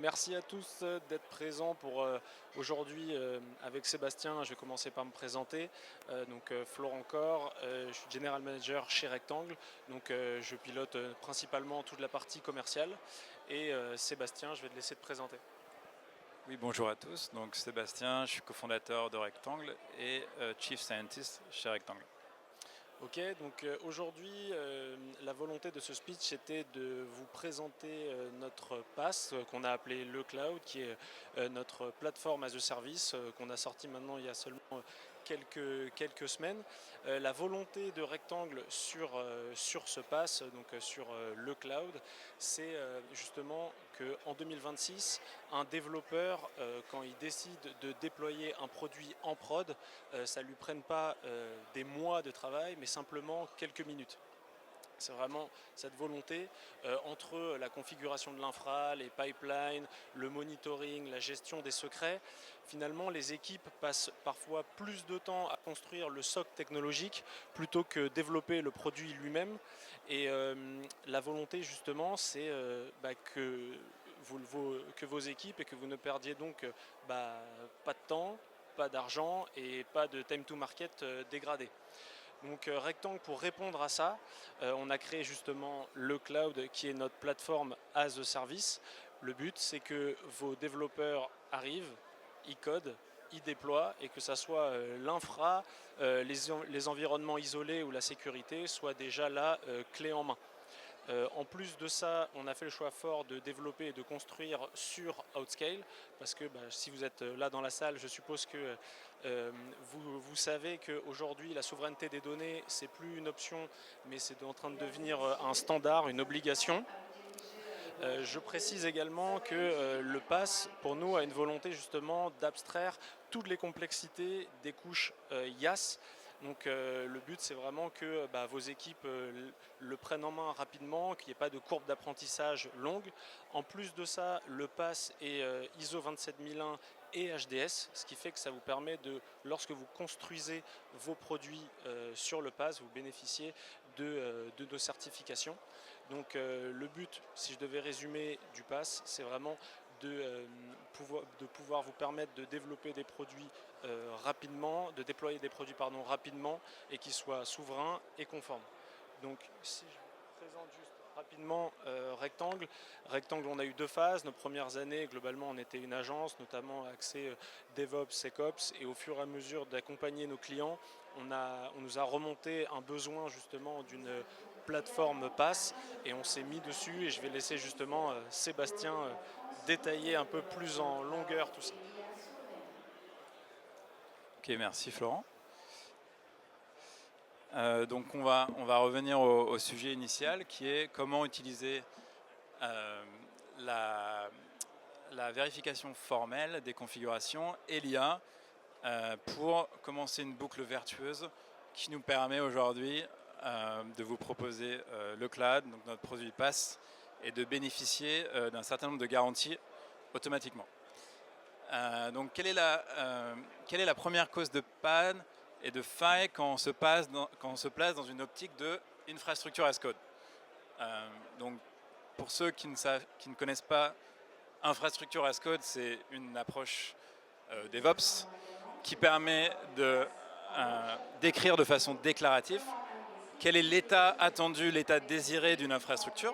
Merci à tous d'être présents pour aujourd'hui avec Sébastien. Je vais commencer par me présenter. Florent Corr, je suis General Manager chez Rectangle. Je pilote principalement toute la partie commerciale. Et Sébastien, je vais te laisser te présenter. Oui, bonjour à tous. Donc Sébastien, je suis cofondateur de Rectangle et Chief Scientist chez Rectangle. Ok, aujourd'hui, la volonté de ce speech était de vous présenter notre PaaS qu'on a appelé Le Cloud, qui est notre plateforme as a service qu'on a sorti maintenant il y a seulement quelques semaines. La volonté de Rectangle sur ce PaaS, sur Le Cloud, c'est justement qu'en 2026, un développeur, quand il décide de déployer un produit en prod, ça ne lui prenne pas des mois de travail, mais simplement quelques minutes. C'est vraiment cette volonté entre la configuration de l'infra, les pipelines, le monitoring, la gestion des secrets. Finalement, les équipes passent parfois plus de temps à construire le socle technologique plutôt que développer le produit lui-même. Et la volonté, justement, c'est que vos équipes et que vous ne perdiez donc pas de temps, pas d'argent et pas de time to market dégradé. Rectangle, pour répondre à ça, on a créé justement le cloud qui est notre plateforme as a service. Le but, c'est que vos développeurs arrivent, ils codent, ils déploient et que ça soit l'infra, les environnements isolés ou la sécurité soit déjà là, clé en main. En plus de ça, on a fait le choix fort de développer et de construire sur Outscale, parce que si vous êtes là dans la salle, je suppose que vous savez qu'aujourd'hui, la souveraineté des données, c'est plus une option, mais c'est en train de devenir un standard, une obligation. Je précise également que le PaaS, pour nous, a une volonté justement d'abstraire toutes les complexités des couches IaaS. Le but, c'est vraiment que vos équipes le prennent en main rapidement, qu'il n'y ait pas de courbe d'apprentissage longue. En plus de ça, le PaaS est ISO 27001 et HDS, ce qui fait que ça vous permet de, lorsque vous construisez vos produits sur le PaaS, vous bénéficiez de nos certifications. Le but, si je devais résumer du PaaS, c'est vraiment de pouvoir vous permettre de développer des produits rapidement, de déployer des produits rapidement et qui soient souverains et conformes. Si je présente juste rapidement Rectangle. Rectangle, on a eu deux phases. Nos premières années, globalement, on était une agence, notamment axée DevOps, SecOps, et au fur et à mesure d'accompagner nos clients, on nous a remonté un besoin justement d'une plateforme PaaS et on s'est mis dessus et je vais laisser justement Sébastien détailler un peu plus en longueur tout ça. Ok, merci Florent. Donc on va revenir au sujet initial qui est comment utiliser la vérification formelle des configurations et l'IA pour commencer une boucle vertueuse qui nous permet aujourd'hui de vous proposer le cloud, donc notre produit PaaS, et de bénéficier d'un certain nombre de garanties automatiquement. Quelle est la première cause de panne et de faille quand on se place dans une optique de infrastructure as code? Pour ceux qui ne connaissent pas, infrastructure as code, c'est une approche DevOps qui permet d'écrire de façon déclarative quel est l'état attendu, l'état désiré d'une infrastructure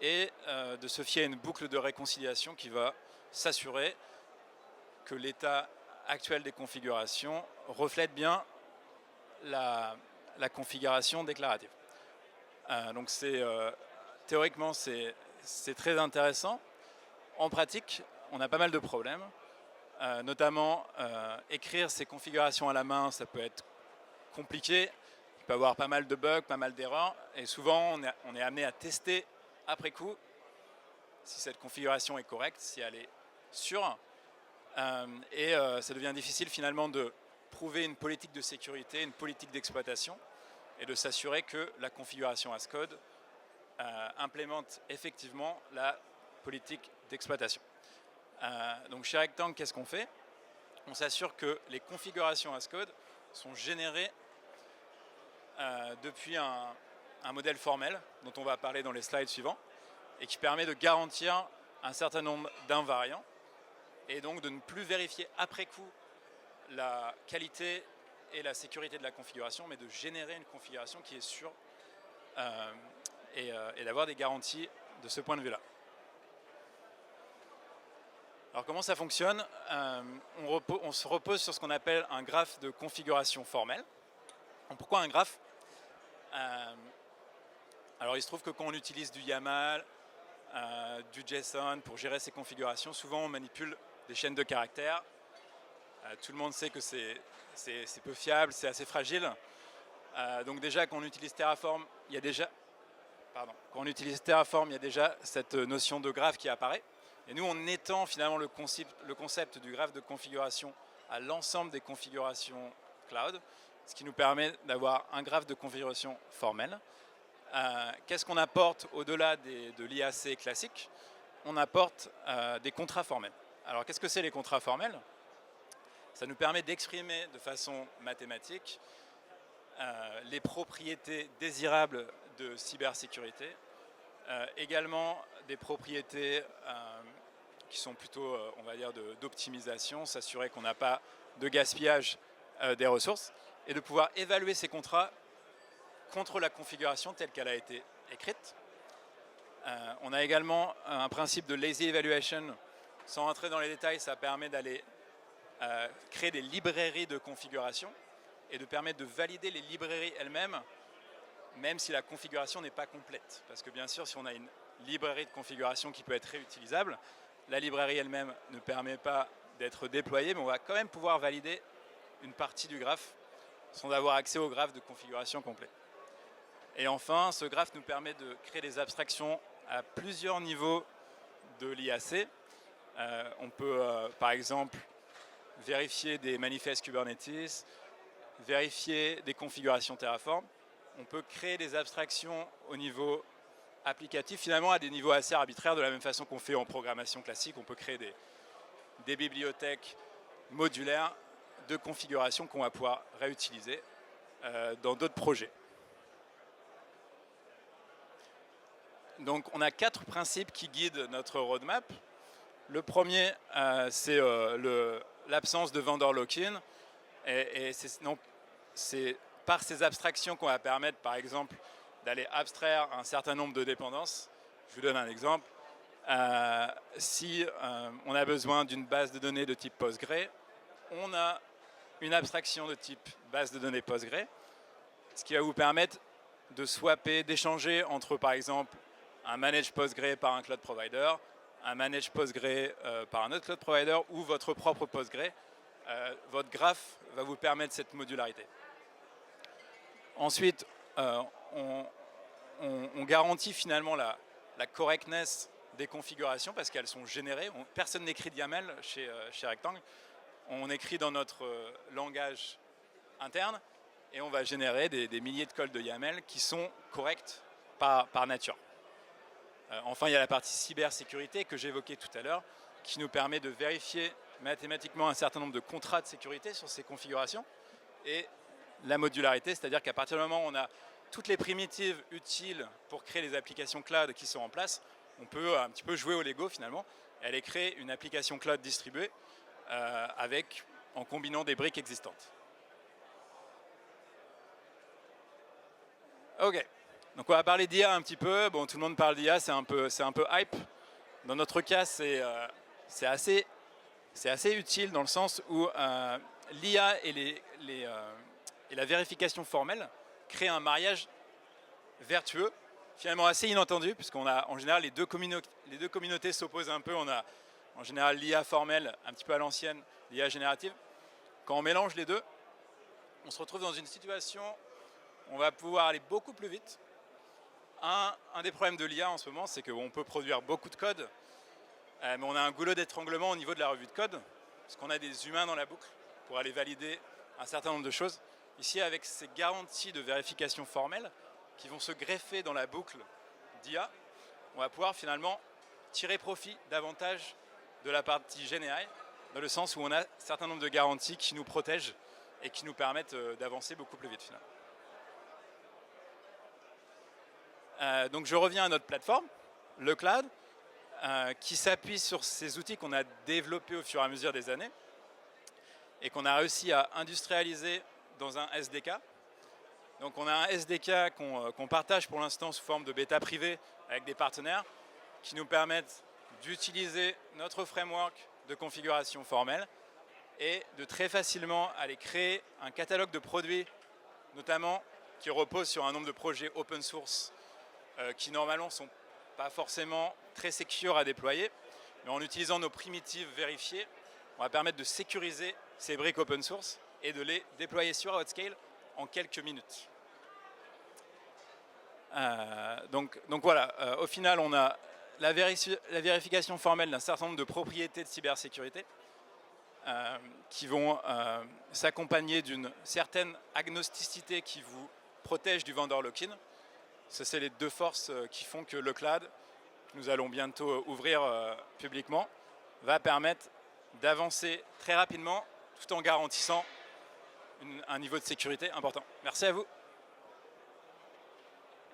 et de se fier à une boucle de réconciliation qui va s'assurer que l'état actuel des configurations reflète bien la configuration déclarative. Théoriquement, c'est très intéressant. En pratique, on a pas mal de problèmes, notamment écrire ces configurations à la main, ça peut être compliqué. Il peut y avoir pas mal de bugs, pas mal d'erreurs, et souvent on est amené à tester après coup si cette configuration est correcte, si elle est sûre. Ça devient difficile finalement de prouver une politique de sécurité, une politique d'exploitation et de s'assurer que la configuration as code implémente effectivement la politique d'exploitation. Chez Rectangle, qu'est-ce qu'on fait? On s'assure que les configurations as code sont générées depuis un modèle formel dont on va parler dans les slides suivants et qui permet de garantir un certain nombre d'invariants et donc de ne plus vérifier après coup la qualité et la sécurité de la configuration, mais de générer une configuration qui est sûre et d'avoir des garanties de ce point de vue-là. Alors comment ça fonctionne? On se repose sur ce qu'on appelle un graphe de configuration formelle. Donc, pourquoi un graphe? Alors il se trouve que quand on utilise du YAML, du JSON pour gérer ces configurations, souvent on manipule des chaînes de caractères. Tout le monde sait que c'est peu fiable, c'est assez fragile. Donc déjà quand on utilise Terraform, il y a déjà cette notion de graphe qui apparaît. Et nous, on étend finalement le concept du graphe de configuration à l'ensemble des configurations cloud, ce qui nous permet d'avoir un graphe de configuration formel. Qu'est-ce qu'on apporte au-delà de l'IAC classique? On apporte des contrats formels. Alors, qu'est-ce que c'est les contrats formels? Ça nous permet d'exprimer de façon mathématique les propriétés désirables de cybersécurité, également des propriétés qui sont plutôt, on va dire, d'optimisation, s'assurer qu'on n'a pas de gaspillage des ressources, et de pouvoir évaluer ces contrats contre la configuration telle qu'elle a été écrite. On a également un principe de lazy evaluation. Sans entrer dans les détails, ça permet d'aller créer des librairies de configuration et de permettre de valider les librairies elles-mêmes, même si la configuration n'est pas complète. Parce que bien sûr, si on a une librairie de configuration qui peut être réutilisable, la librairie elle-même ne permet pas d'être déployée, mais on va quand même pouvoir valider une partie du graphe sans avoir accès au graphe de configuration complet. Et enfin, ce graphe nous permet de créer des abstractions à plusieurs niveaux de l'IAC. On peut, par exemple, vérifier des manifestes Kubernetes, vérifier des configurations Terraform. On peut créer des abstractions au niveau applicatif, finalement à des niveaux assez arbitraires, de la même façon qu'on fait en programmation classique. On peut créer des bibliothèques modulaires de configuration qu'on va pouvoir réutiliser dans d'autres projets. Donc on a 4 principes qui guident notre roadmap. Le premier, c'est l'absence de vendor lock-in. Et c'est par ces abstractions qu'on va permettre, par exemple, d'aller abstraire un certain nombre de dépendances. Je vous donne un exemple. Si on a besoin d'une base de données de type Postgre, on a une abstraction de type base de données Postgre, ce qui va vous permettre de swapper, d'échanger entre, par exemple, un manage Postgre par un cloud provider, un manage Postgre par un autre cloud provider ou votre propre Postgre. Votre graphe va vous permettre cette modularité. Ensuite, on garantit finalement la correctness des configurations parce qu'elles sont générées. Personne n'écrit de YAML chez Rectangle. On écrit dans notre langage interne et on va générer des milliers de codes de YAML qui sont corrects par nature. Enfin, il y a la partie cybersécurité que j'évoquais tout à l'heure qui nous permet de vérifier mathématiquement un certain nombre de contrats de sécurité sur ces configurations et la modularité, c'est-à-dire qu'à partir du moment où on a toutes les primitives utiles pour créer les applications cloud qui sont en place, on peut un petit peu jouer au Lego finalement et aller créer une application cloud distribuée en combinant des briques existantes. Ok, donc on va parler d'IA un petit peu. Bon, tout le monde parle d'IA, c'est un peu hype. Dans notre cas, c'est assez utile dans le sens où l'IA et la vérification formelle créent un mariage vertueux, finalement assez inattendu, puisqu'on a en général les deux communautés s'opposent un peu. On a en général l'IA formelle, un petit peu à l'ancienne, l'IA générative. Quand on mélange les deux, on se retrouve dans une situation où on va pouvoir aller beaucoup plus vite. Un des problèmes de l'IA en ce moment, c'est qu'on peut produire beaucoup de code, mais on a un goulot d'étranglement au niveau de la revue de code, parce qu'on a des humains dans la boucle pour aller valider un certain nombre de choses. Ici, avec ces garanties de vérification formelle qui vont se greffer dans la boucle d'IA, on va pouvoir finalement tirer profit davantage de la partie GenAI, dans le sens où on a un certain nombre de garanties qui nous protègent et qui nous permettent d'avancer beaucoup plus vite finalement. Donc je reviens à notre plateforme, le cloud. qui s'appuie sur ces outils qu'on a développés au fur et à mesure des années et qu'on a réussi à industrialiser dans un SDK. Donc on a un SDK qu'on partage pour l'instant sous forme de bêta privée avec des partenaires qui nous permettent d'utiliser notre framework de configuration formelle et de très facilement aller créer un catalogue de produits, notamment qui repose sur un nombre de projets open source qui normalement ne sont pas forcément très secure à déployer, mais en utilisant nos primitives vérifiées, on va permettre de sécuriser ces briques open source et de les déployer sur Outscale en quelques minutes. Donc voilà, au final, on a la vérification formelle d'un certain nombre de propriétés de cybersécurité qui vont s'accompagner d'une certaine agnosticité qui vous protège du vendor lock-in. Ça, c'est les deux forces qui font que le cloud, que nous allons bientôt ouvrir publiquement, va permettre d'avancer très rapidement tout en garantissant un niveau de sécurité important. Merci à vous.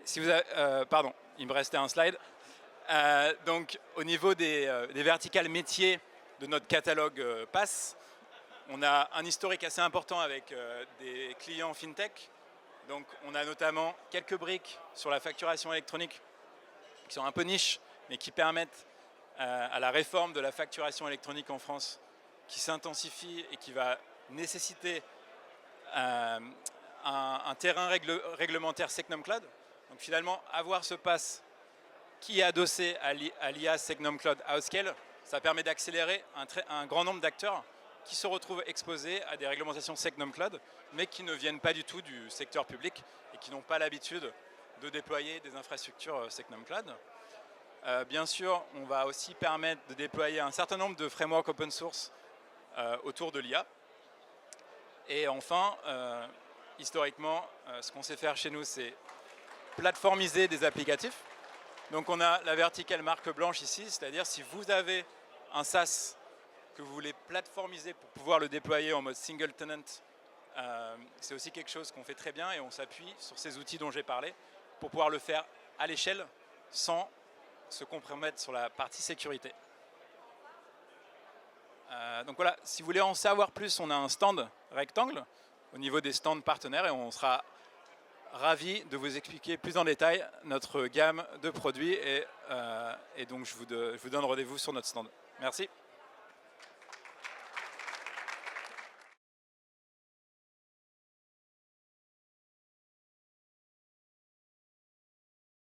Si vous avez, pardon, il me restait un slide. Donc, au niveau des verticales métiers de notre catalogue PaaS, on a un historique assez important avec des clients FinTech. Donc, on a notamment quelques briques sur la facturation électronique qui sont un peu niches, mais qui permettent à la réforme de la facturation électronique en France qui s'intensifie et qui va nécessiter un terrain réglementaire Secnum Cloud. Donc finalement, avoir ce pass qui est adossé à l'IA Secnum Cloud Outscale, ça permet d'accélérer un grand nombre d'acteurs qui se retrouvent exposés à des réglementations Secnum Cloud, mais qui ne viennent pas du tout du secteur public et qui n'ont pas l'habitude de déployer des infrastructures Secnum Cloud. Bien sûr, on va aussi permettre de déployer un certain nombre de frameworks open source autour de l'IA. Et enfin, historiquement, ce qu'on sait faire chez nous, c'est plateformiser des applicatifs. Donc on a la verticale marque blanche ici, c'est-à-dire si vous avez un SaaS que vous voulez plateformiser pour pouvoir le déployer en mode single tenant, c'est aussi quelque chose qu'on fait très bien et on s'appuie sur ces outils dont j'ai parlé pour pouvoir le faire à l'échelle sans se compromettre sur la partie sécurité. Donc voilà, si vous voulez en savoir plus, on a un stand rectangle au niveau des stands partenaires et on sera ravi de vous expliquer plus en détail notre gamme de produits et donc je vous donne rendez-vous sur notre stand. Merci.